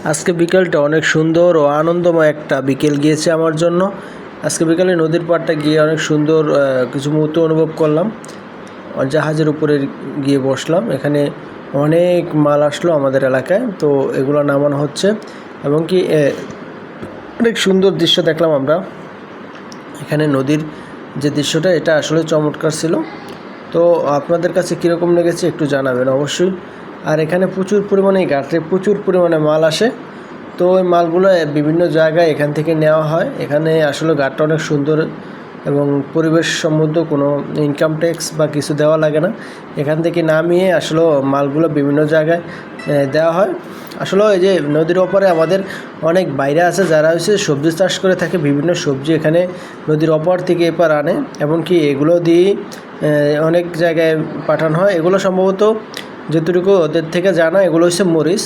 আজকে বিকেলটা অনেক সুন্দর ও আনন্দময় একটা বিকেল গিয়েছে আমার জন্য। আজকে বিকেলে নদীর পাড়টা গিয়ে অনেক সুন্দর কিছু মুহূর্ত অনুভব করলাম। জাহাজের উপরে গিয়ে বসলাম, এখানে অনেক মাল আসলো আমাদের এলাকায়, তো এগুলো নামানো হচ্ছে এবং কি অনেক সুন্দর দৃশ্য দেখলাম আমরা। এখানে নদীর যে দৃশ্যটা এটা আসলে চমৎকার ছিল। তো আপনাদের কাছে কীরকম লেগেছে একটু জানাবেন অবশ্যই। আর এখানে প্রচুর পরিমাণে ঘাটে প্রচুর পরিমাণে মাল আসে, তো ওই মালগুলো বিভিন্ন জায়গায় এখান থেকে নেওয়া হয়। এখানে আসলে ঘাটটা অনেক সুন্দর এবং পরিবেশ সম্বন্ধ কোনো ইনকাম ট্যাক্স বা কিছু দেওয়া লাগে না। এখান থেকে নামিয়ে আসলে মালগুলো বিভিন্ন জায়গায় দেওয়া হয়। আসলে এই যে নদীর ওপারে আমাদের অনেক বাইরে আছে যারা হচ্ছে সবজি চাষ করে থাকে, বিভিন্ন সবজি এখানে নদীর ওপার থেকে এপার আনে, এমনকি এগুলো দিয়ে অনেক জায়গায় পাঠানো হয়। এগুলো সম্ভবত যতটুকু ওদের থেকে জানা, এগুলো হচ্ছে মরিচ।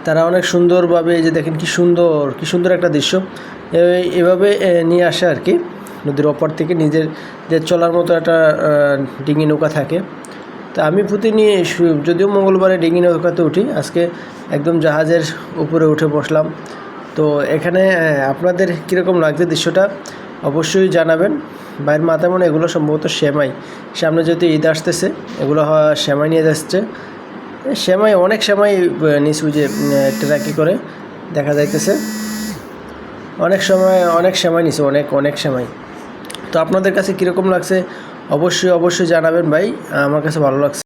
তারা অনেক সুন্দরভাবে, এই যে দেখেন কি সুন্দর একটা দৃশ্য, এভাবে নিয়ে আসে আর কি নদীর ওপার থেকে। নিজেদের চলার মতো একটা ডিঙি নৌকা থাকে। তো আমি প্রতিদিন যদিও মঙ্গলবারে ডিঙি নৌকাতে উঠি, আজকে একদম জাহাজের উপরে উঠে বসলাম। তো এখানে আপনাদের কীরকম লাগছে দৃশ্যটা অবশ্যই জানাবেন। বাইরের মাথায় মনে এগুলো সম্ভবত সেমাই, সামনে যেহেতু ঈদ আসতেছে, এগুলো সেমাই নিয়ে যাচ্ছে। সেমাই, অনেক সেমাই নিচু যে ট্রাকি করে দেখা যাইতেছে, অনেক সেমাই নিচে, অনেক সেমাই। তো আপনাদের কাছে কীরকম লাগছে অবশ্যই জানাবেন ভাই, আমার কাছে ভালো লাগছে।